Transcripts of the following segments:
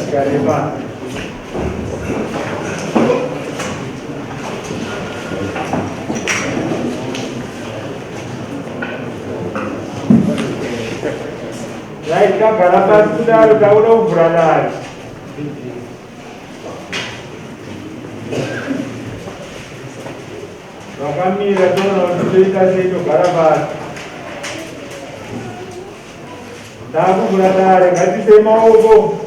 Right, ka garapan sudah udah beranak. Kami retorno cerita itu garapan. Tahu beranak, ganti saya mau go.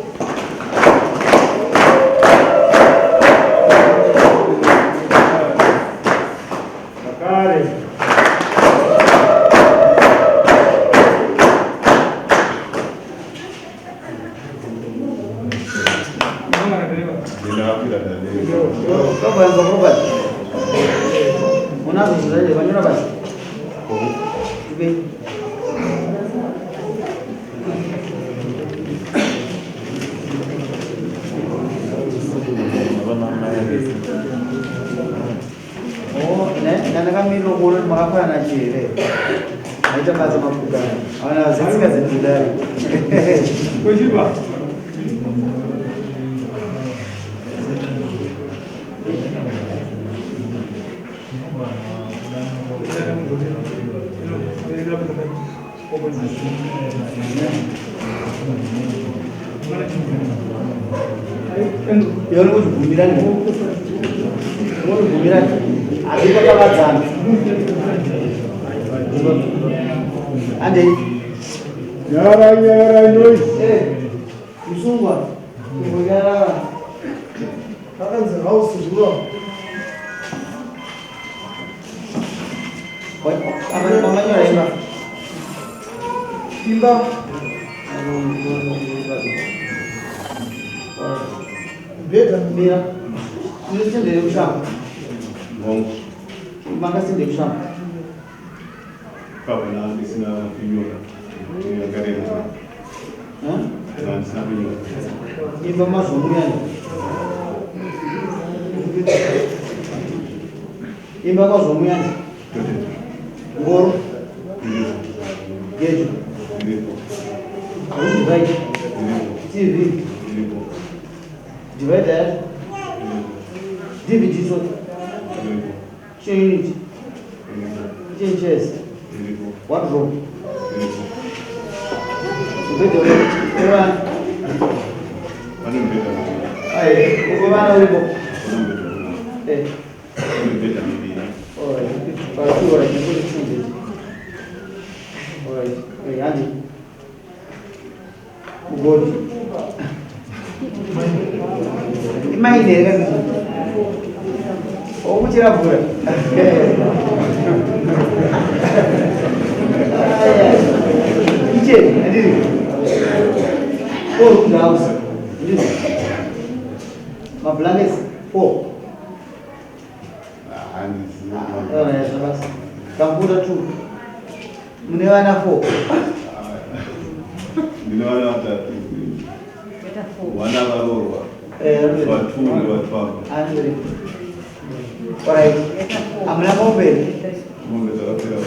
Imba. Beda mira. Ini sendiri usah. Maka sendiri usah. Kau nak disini video yang keren. Nanti video. Imba masuk ni. Imba masuk ni. Gor. Gejo. Divide. TV. Divider. DVD so. Change. Changes. Wardrobe. Video. Orang. Ay, bagaimana ibu? Oh, para tu orang yang boleh change. Alright, Andi. Good. Main dia kan? Oh, macam apa? Ijen, ada. Oh, house. Mablanges. Oh. Oh, ya, sabar. Kamu dah tu. Menewana po. Ndinoda tatu. Wana barua. Watu watu. Andre. Alright. Amna mobile. Mungu tawafira.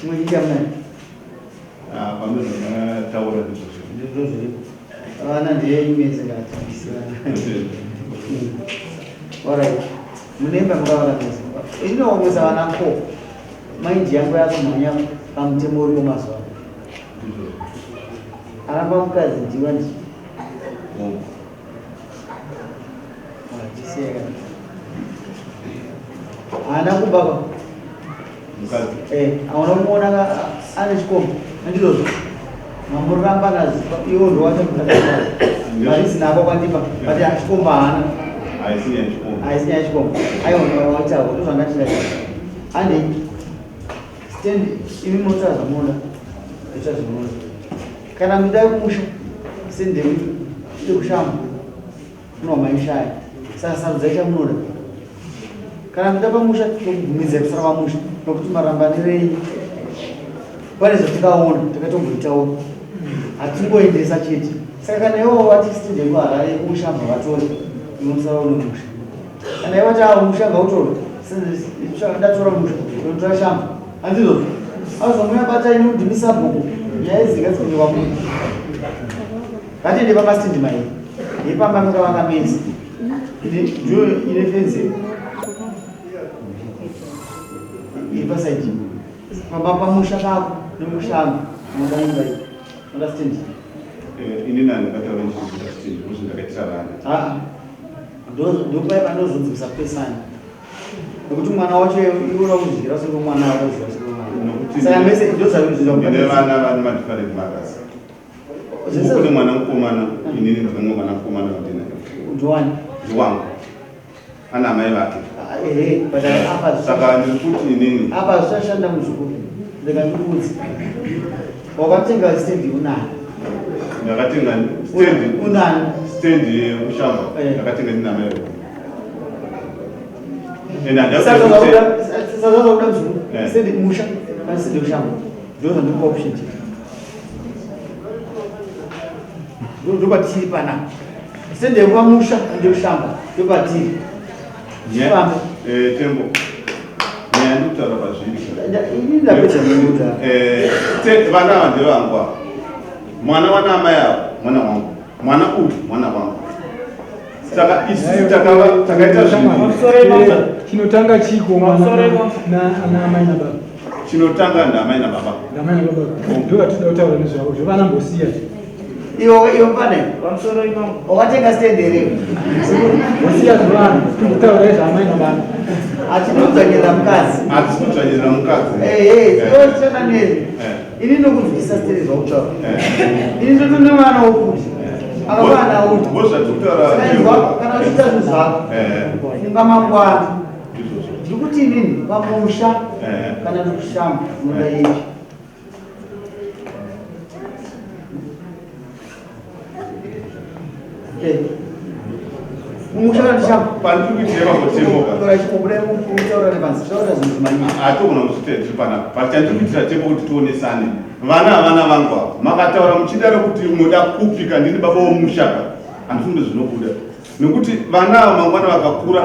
Mungu jamna. Pamoja na tawara hizo. Ana ndiye imezeka. Alright. Munemba mkawa kabisa. Ino wameza wanako. Maindi yangu yako mwenyewe kamtemori umaswa. Anapa mkazi jiwani. Jisiega. Anakubaba. Mkazi. Anamuona ana chikomo. Ndilo. Mamuramba nazi. Iyo ndo wacha mkataba. Bali sinabo kwandipa. Bali achikoma ana. Aisi ya chikomo. Ayo ndo wacha uzangatira. Andi stand imi mota zamona. Echa zamona. Kana mdai kumusha. Sinde ndi kushamba. No maisha. Sasa mzaita mnoda. Kana mdaba musha kugumiza kusara musha. Nokuti marambanire. Pale zotikaona takatomboitawo. Atingoendesa chete. Saka kana iwo artist ndengo arare kushamba vatore. Inosara unomusha. Kana iwo cha mushanga utoro. Sasa ndatora musha. Ndotora shamba. Andilo. Azomuna bata inodimisa bhuku. Yaizika kuti wamuntu. Ngati ndi pamastindi mai. ipamba mukavakamenzi ine fenzi iri pasaidi pamba pamusha kako nemushanga mudaimbai understand ini nani kataura ndichiita kuzvindakaitira vana ndopai panozonzwisa pesani nekuti mwana wacho iona kuzvira seko mwana akazvira seko mwana saka mese ndozvaine vana vane madifferent mothers kune mwana mukomana inini ndinenge mwana mukomana ndiwani ndiwangu ana amai vake apa saka ndiri kuti inini apa zvichashanda muzvikuru ndikandikudzi wakatenga stendi unani ndakatenga unani stendi yemushamba ndakatenga ndina amai vake saka uda mzukuru stendi musha kana stendi ushamba ndoza ndikupa option ndopatiri pana stendi yekupamusha ndeushamba ndopatiri tembo nyaya ndikutaura pazviri ndapedza muda vana ava ndevangwa mwana wana amai avo mwana wangu mwana uyu mwana wangu saka isi takaita chinotanga chiko naamai nababa chinotanga ndaamai nababa ndokatida kutaura nezvavo zvevanambosiya iwo pane wakatenga stendi here osiya zvevana kutaura nezvaamai nababa achinodzvanyirira mukadzi atinodzvanyirira mukadzi chana nezi ini ndokunzwisa stendi zvakutaura ini ndotone mwana wokuti akavana uti kana uchiita zvinhu zvako funga mangwana ndikuti inini pamusha kana ndikushamba unoda ichi atogona kuzvitedzipana pachandikuitira tepo kuti tionesane vana havana vangwa makataura muchidaro kuti munoda kupika ndini baba womushaka handifunge zvinobuda nekuti vana ava mangwana vakakura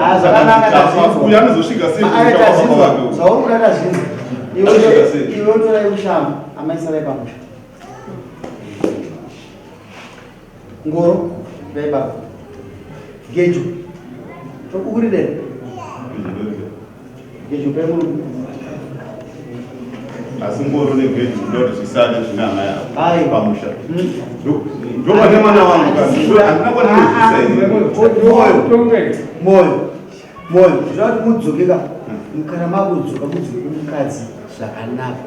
uyo anozosvika seizvaurikudada zvinhu iwe utorai kushamba amaisarai pamusha ngoro ndaibaba gejo tokukuridere gejo pemuru asi ngoro negejo ndoti zvisati zvina amai Ai. pamusha ndopane mwana wangu moyo zvati mudzokeka mukana makudzoka mudzoke kumukadzi zvakanaka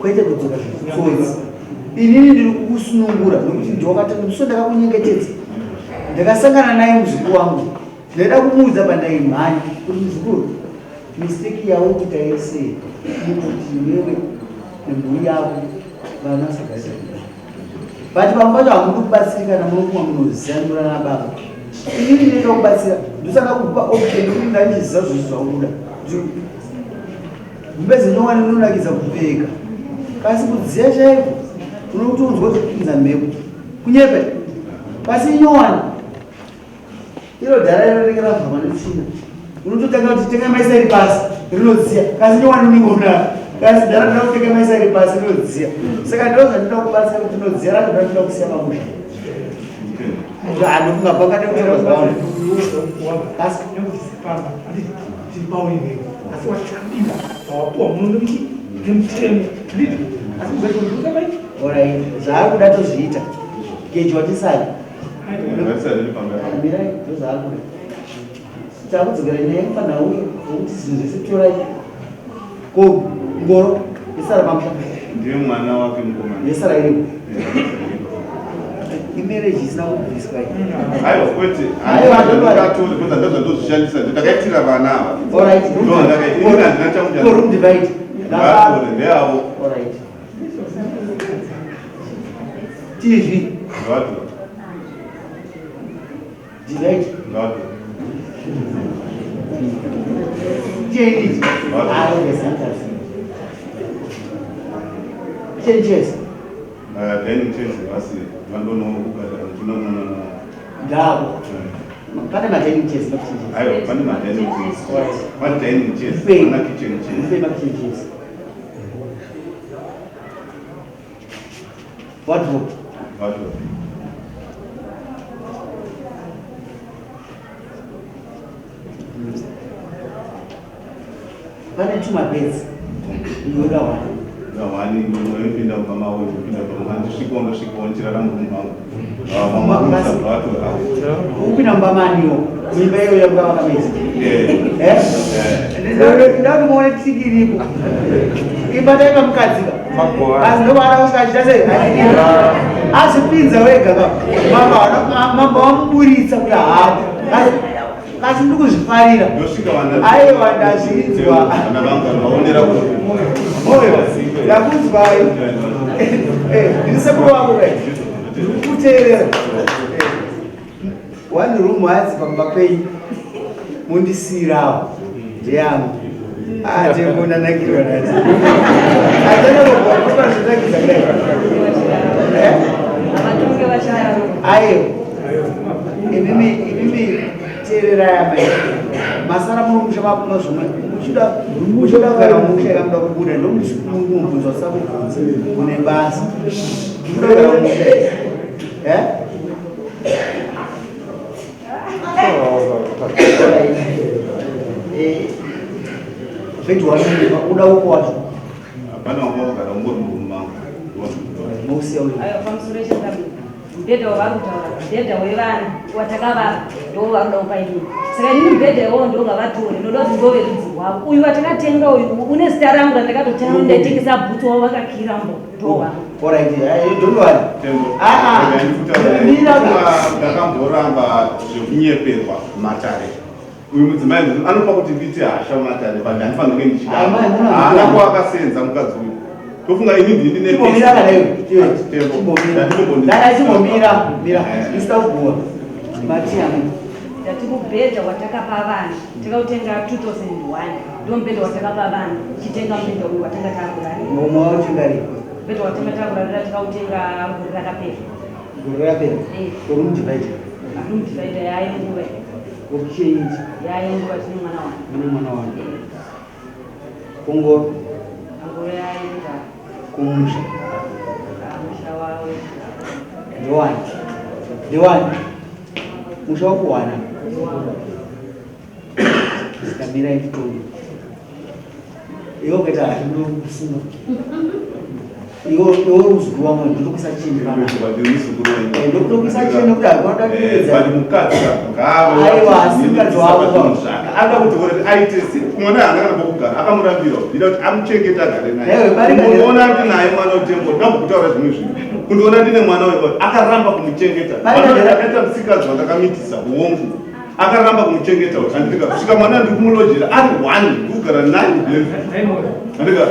kwete kudzoka zvitsotsi inini ndiri kukusunungura nokuti ndiwakatanga muso ndakakunyengetedza ndakasangana naye muzukuru wangu ndaida kumuudza pandaimhanya kuti muzukuru misteki yavo kuti aise kuti wewe nemhuri yavo vana sakaita but vamwe vacho hamudi kubatsirika namunokumwa munoziyanura nababa inini ndinoda kubatsira ndosaka kupa option kuti ndanichiziva zvose zvauda mbezi nowani inonakidza kupfeka kasi kudziya chaiko unokuti unzwa kupinza mhepo kunyepe pasi nyowani iro dhara inorekera vhama netsvina unototanga kuti tenga maisa iri pasi rinodziya kasi nyowani uningona kasi dhara ndinoda kutenga maisa iri pasi rinodziya saka ndiro zvandinoda kubatsira kuti inodziya racho ndinoda kusiya mamusha andokungapakade kutorazvaona asi orai zvaari kuda tozviita geji watisai mirai ndozvaari kuda takudzokera nyaya kufanira uye okuti zvinhu zvese torai ko ngoro yesara pamusha ndiye mwana wake mukomana yesara iripo imereji isina kubviswa aiwa kwete andikatoli kwanza ndozvandozvishandisa ndakaitira vana ava room divide ndeavo alright TV divide change changes dining chairs vasi vandonougara ndavo pane madining chairs aiwa pane madining chairs madining chairs mana kitchen chairs kitchen chairs wardrobe pane tumabedzi iyoda wani Wani unopinda pamawe unopinda pamwe ndisvika ndirara murumbangu upinda mubamaniwo imba iyo yanga wakamedzi ndati muone tsikiripo imba taika mukadzika asi ndovana usachita sei azvipinza wega mamba wamuburitsa kuti hapo kasi ndiri kuzvifarira aiwa ndazvinzwa ndakunzwayo ndiri sekuru wako kuteerera one room hanzi pamba penyu mundisirawo ndeyangu atemunanakirwa nati atanakobvaazvotagisa kudai aiwa imimi teererai amai masara munomusha makunozvomwe muchida kugara mumusha yakamuda kubuda ndomubvunza usakubvunza une basa muchida kugara mumusha veti wanuiva uda uko wacho hapana wakagara ungori murumangu mousiya mubhedha wavarikutaura mubhedha wevana watakavapa ndo varuda kupaidini saka ini mubhedha iwowo ndongavatori ndoda kuti ndove rudzi rwavo uyu watakatenga uyu une zita rangu randakatotanga ndaitengesa bhutsu wavo vakakirambo ndowavo ndakamboramba zvekunyeperwa matare uyu mudzimai anopa kuti nditi hasha matare but handifana kunge ndichihaana kwakasenza mukadzi uyu tofunga ini ndini mubhedha watakapa vana takautenga 2001 ndo mubhedha watakapa vana chitenga mubhedha uyu watanga takurarira mubhedha watanga takurarira takautenga guru rakapera rumdivaida yayenguva yayenguva tine mwana wani kungoro angoro yaenda kumusha musha wawe ndewani musha wakuwana zikamira ifitori iwo kaita hatindokusima iwo ruzukuru wamwe ndotokisa chini ndotokisa chini kuti akoda aiwa asikadzi wavo ada kuti aite mwana haangana kugara akamurambira ida kuti amuchengeta agare naye unoona ndi naye mwana utembo ndakutaura zvimwe zvinhu kundiona ndine mwana wewe akaramba kumuchengeta akaita musikadzi wandakamitisa uongu akaramba kumuchengeta andika kusvika mwana ndiri kumulojera ari 1 ndikugara naye andika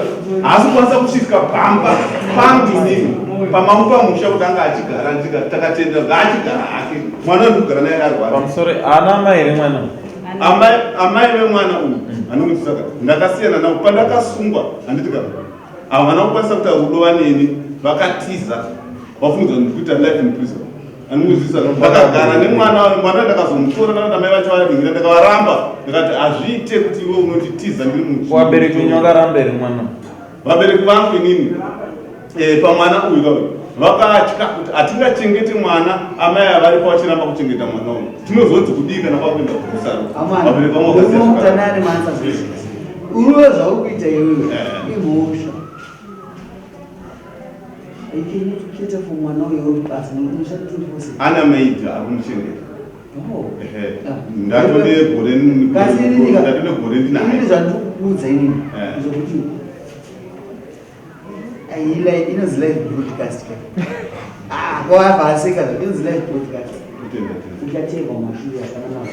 haasi kwanisa kusvika pamba pangini pamamupa musha kuti anga achigara ndika takatenda ngaachigara hake mwana ndikugara naye ari 1 pamusoro ana mai ere mwana amai vemwana uyu anongotisaka ndakasiyana navo pandakasungwa handitika havana kukwanisa kuti rudo neni vakatiza vafunidza kuita life in prison anongozisa ndakagara nemwana ndakazomutora nanamai vacho vavingira ndakavaramba ndikati hazviite kuti iwe unotitiza ndiri wabereki wenyu vakaramba ere mwana vabereki vangu inini pamwana uyu kauyu vakatya kuti hatingachengeti mwana amai avaripo vachiramba kuchengeta mwana uyu tinozoti kudii kana kwakuenda kumusarautanare manza zvese uruve zvauri kuita iwewe imhosva iketa fo mwana uyo basi nomushatiriose ana maidhi ari kumuchengeta ndatone gore ndinaye zvandikuudza inini zvokuti inonzi live broadcast kwavaseka inonzi live broadcast uchatenga mashure akanana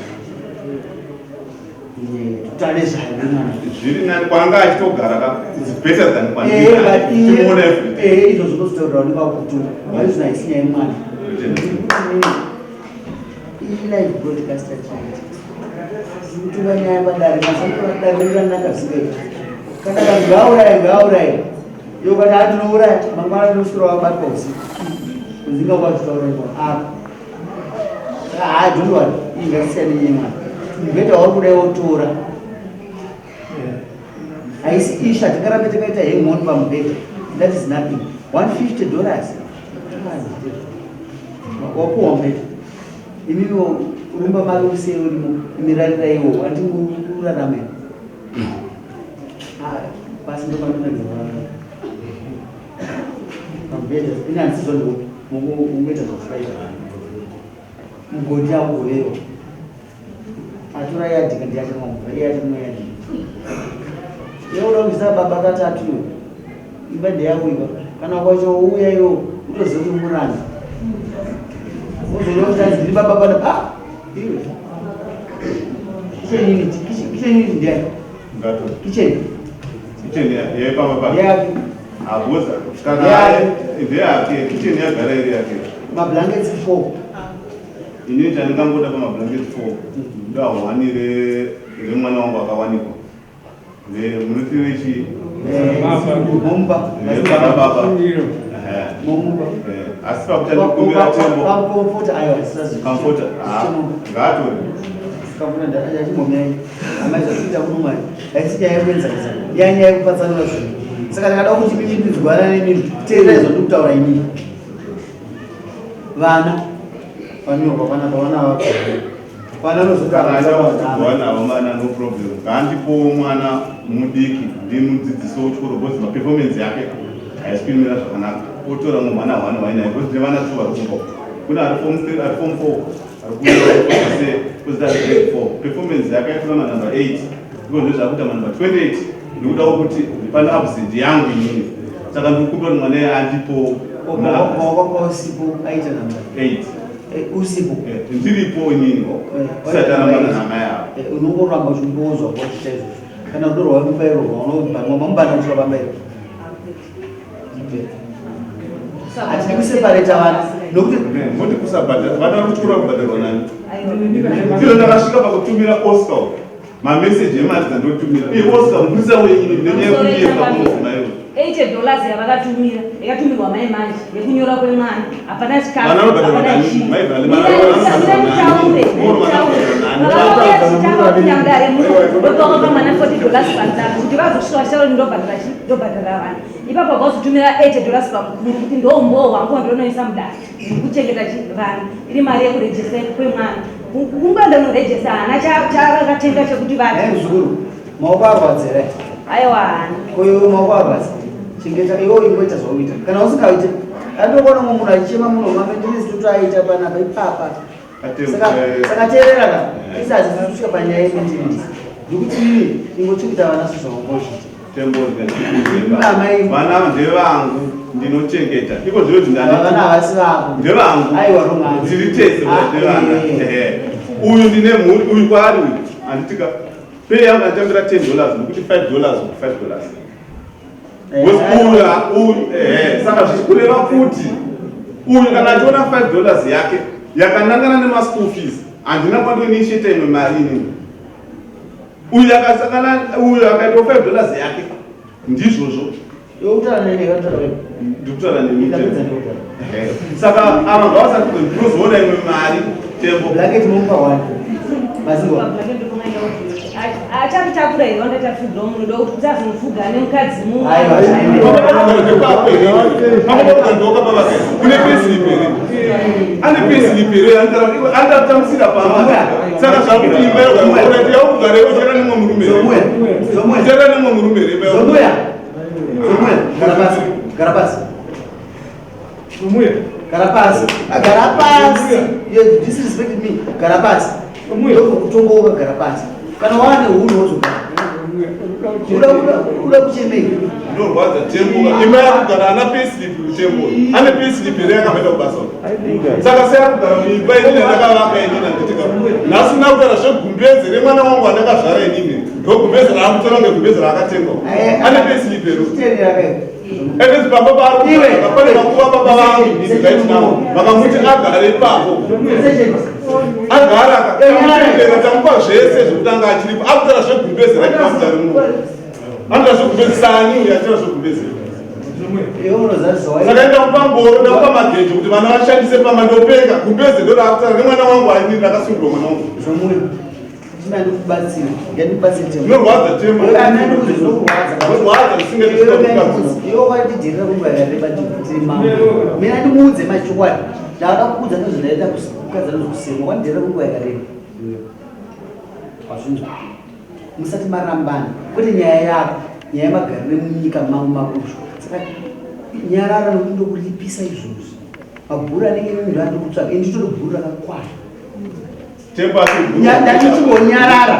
tutane zvaimwana zviri nani kwanga achitogara it's better than kwandimona izvo zvinozitaurira unenge wakutu vaizvina isinyaya mwana live broadcast achiita kutuva nyaya padare masaadare kana vanhu ngauraye iwo kana atinouraya mangwana tinoswira wabatwa usiku uzinga kwachitauraiwa apa donwari ingasiyana nyemwana mubhedha wauri kudai wotora haisi isha tikarambe takaita hemoni pamubhedha that is nothing $150 wapuwa mubhedha imimiwo rumba mari usei urimo imirarira iwo watingurarame ndo panonedzera pambedha ine hansizo ndo mungoita zvakufaita mugodi akugoveyo atora yadhika ndiyachamwa mvura iye achamwa yadhika yauda kuisa baba katatu yo imba ndeyakuiva kana kwacho ouya iyo utoziva kuti muranda ozoona kuti anzi ndiri baba pana iwe kitchen unit ndiani kitchen yake abuza kana ndeyake kitchen yagara iri yake mablankets 4 ini ndingangoda pa mablankets 4 ndawanire remwana wangu akawanikwa munutirechi momba asi pakutanikumbira tembo kamfota ngatori yachimomyai amaizoita kunomari yachinyayekwenzaisa yanyayekupatsanura zvinhu saka ndakada kuti mimi ndizwana nemini teerai zvandikutaura inini vana vanyorwa panapa vana vapa vana nozokaanaavo mana no problem ngandipo mwana mudiki ndimudzidzisi wechikoro bcause maperformance yake haisipinimira zvakanaka otora mwe mwana hwana wainaye bcause ndine vana tu vari kumba kuna ari form 3 ari form 4 performance yake yaifuna manumber 8 iko ndozvakuita manumber 28 ndikudawo kuti pane absent yangu inini saka ndikukumbira kuti mwana iye andipo usipo aita namba 8 usipo ndiripo inini satarambana nama yavo unongoramba uchimbouzwa kwakuita izvozvo kana rudo rwavambairwa unomubana kusvika pambairwa atikuseparata vana nokuti moti kusabhadhara vana vari kuchikora kubhadharwa nani ndiro ndakasvika pakutumira oscar mameseji emari dzandotumira iye oscar mupurisa wenyini nenyaya yekuyeka kumuzimaiwo $80 yavakatumira yakatumirwa mai manje yekunyora kwemwana hapana chikafu vana vanobhadharwa nani vakaapa mwana $40 panzano kuti vazosvika sharo ndobhadhara vana ipapo vakazotumira $80 pakuru kuti ndombowo wangu ndinoisa mudari ndikuchengeta vana iri mari yekurejesta kwemwana kungwenda unorejesta hana chakatenga chekuti vanzukuru maoko arwadzira aiwa koiwe maoko arwadza chengeta iwo ingoita zvauita kana usikaite andokona mwe munhu achichema munhu mamendinisi kuti aita panapa ipapa saka teerera ka isati kusvika panyaya yementinisi ndikuti ingotsvukita vana sezvaungochita vana ndevangu ndinochengeta iko vana havasi vako ndevangu ndiri tese ndevana uyu ndine mhuri uyu kwaari uyu handitika pei yangu anditambira $10 nokuti $5 saka zvichikureva kuti uyu kana achiona $5 yake yakanangana nemaschool fees handina kwandoinitiata imwe mari inini uyu akaitawo $5 yake ndizvozvo ndikutaura nemi saka ava ngavasati ndinozoona imwe mari tembo achatitakura ivo ndatafugwa munhu dokuti kuti azonofuga nemukadzi kune pesilipere ane pesilipere andatamusira pama saka zvakuti imba yokuti yaukugarewo chera nemwe murume Garapasi. You disrespected me. Garapasi. Kutongoka garapasi. Kana wane hunu wozogara. Ula kuchemei. Ndorwadza tembo. Imba yakugara ana payslip tembo. Ane payslip ere yakameta kubasa. Saka sayakugara muimba inini ndakavaka inini nditika. Nhasi nakutaura zvegumbeze remwana wangu andakazvara inini. Ndogumbeze raakutora ngegumbeze raakatengwa. Ane payslip ere. Ekuti baba vari pane vakuva baba vangu right now vakamuti agare ipapo agara akaera tamupa zvese zvekutanga achiripo akutara zvegumbeze rakimamutarimo anoita zvegumbeze sani uyo achira zvegumbeze saka ndamupa ngoro ndamupa magejo kuti vana vashandise pamba ndopenga gumbeze ndo raakutara nemwana wangu ainini rakasungirwa mwana wangu norwadza tembo mina ndimuudze machokwadi ndakada kuudza nezvinaita kukadzana zvokusema kwandira kunguva yakareba hazvinzwa musati marambana kwete nyaya yako nyaya yemagariro emunyika mangu makusho. Saka nyarara nokundokulipisa izvozvo mabhuru anenge munhu ati kutsvaka nditori bhuru rakakwana ndatichingonyarara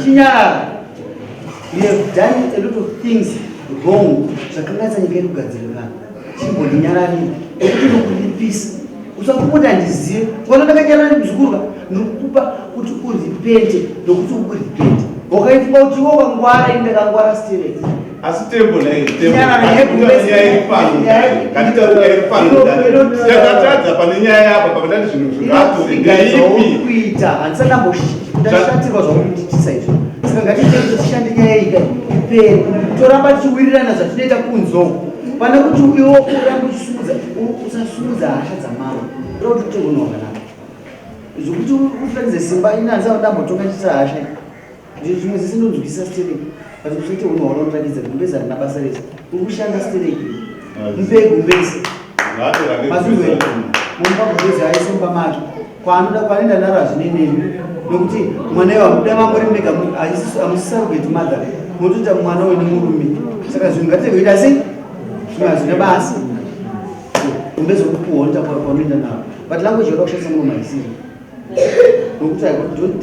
chinyarara. We have done a lot of things wrong zvakangatsa nyika yedu kugadzirirana chimbonyararira ekuti nokulipisa usakupota ndizive kona ndakanyarara muzukuru ndikukupa kuti uripente nokuti uripente wakaitwa kuti iwo kangwara inde kangwara stirei asi tembo yakatadza pane nyaya yapa pakadani zvinhu zvingatorikuita handisandamboshatirwa zvakutitisa izvo saka ngatitei tishande nyaya ika iperi toramba tichiwirirana zvatinoita kunzoko pana kuti iwo uramba usasumudza hasha dzamamwe ura kuti utegono wakanaka zvokuti ufanidze simba inanza ndambotonga chisa hasha zvimwe zisindonzwisa stereki kuti uzoite unhu waunoratidza gumbeza rina basa rese uri kushanda stereki mupekumbezi mazungwe mumba gumbezi aisomba macho kwaanoenda naro hazvineneni nokuti mwana iwamuda mamuri mega amusisarugeti madha munotoita mwana uyu nemurume saka zvinhu ngatirekuita sei zvimwe hazvina basa gumbezi okupuhonta kwanoenda naro but language yoda kushandisa muno maisiri nokuti don't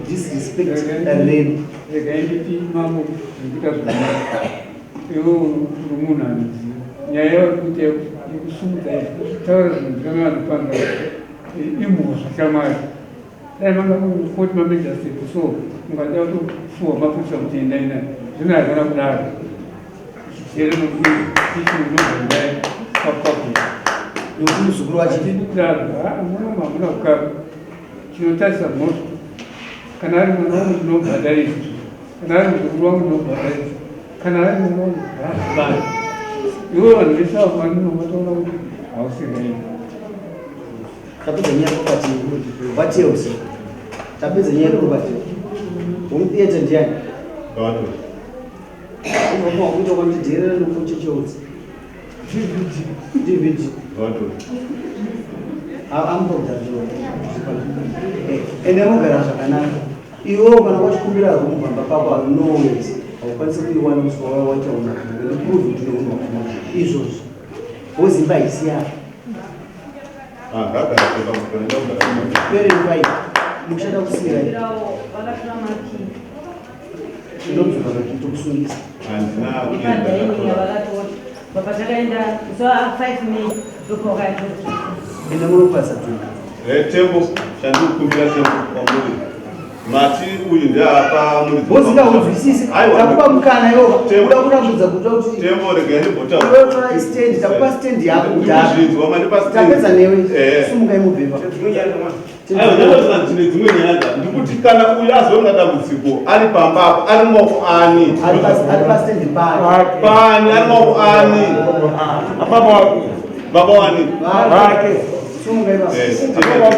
disrespect remu rekainditi mambo zvekuita zvakanaka iwo rumunhu anoziva nyaya yekuti yekusumudza kutaura zvinhu zvinenge vanopanga imhosva shamari dai manga kuti mamejasteti so mungada kutofuwa mapusa kuti endai nayo zvino hazana kudaro chero nokuti tichiunogandai papapia nokuti muzukuru wachidaro munoma hamuna kukava chinotarisa mhosva kana ari mwana wangu ndinobhadharisa kana ari muzukuru wangu ndinobhadharisa kana ari mwana wangu haazibani ivo vanhu vese avo vandinomataura kuti hausingaini tapedza nyaya kupati vateos tapedza nyaya kupati womutheatre ndiani unokuita kwandidherera nokuchecheudzi dvd ambodazo ende mugara zvakanaka iwo kana wachikumbira rumubamba pako alnowes haukwanisi kuiwana musuwa wachauna neprove kuti neunhu wakanaka izvozvo wozimba isiyaro verifai mushanda kusira inobvuka kakito kusungisa ende munopasa tu tembo shandikukumbira tembo kwamuri mati uyu ndeapa murizingaudzwisisi takupa mukana iwo uda kurambudza kuta kuti tembo regaendibotaura istendi takupa stendi yako tapedza newe sumuka imubhema tine dzimwe nyaya ndikuti kana uyu azoona dambudziko ari pambapo ari maoko ani ari pastendi pani ari maoko ani baba wani vake sumuka iva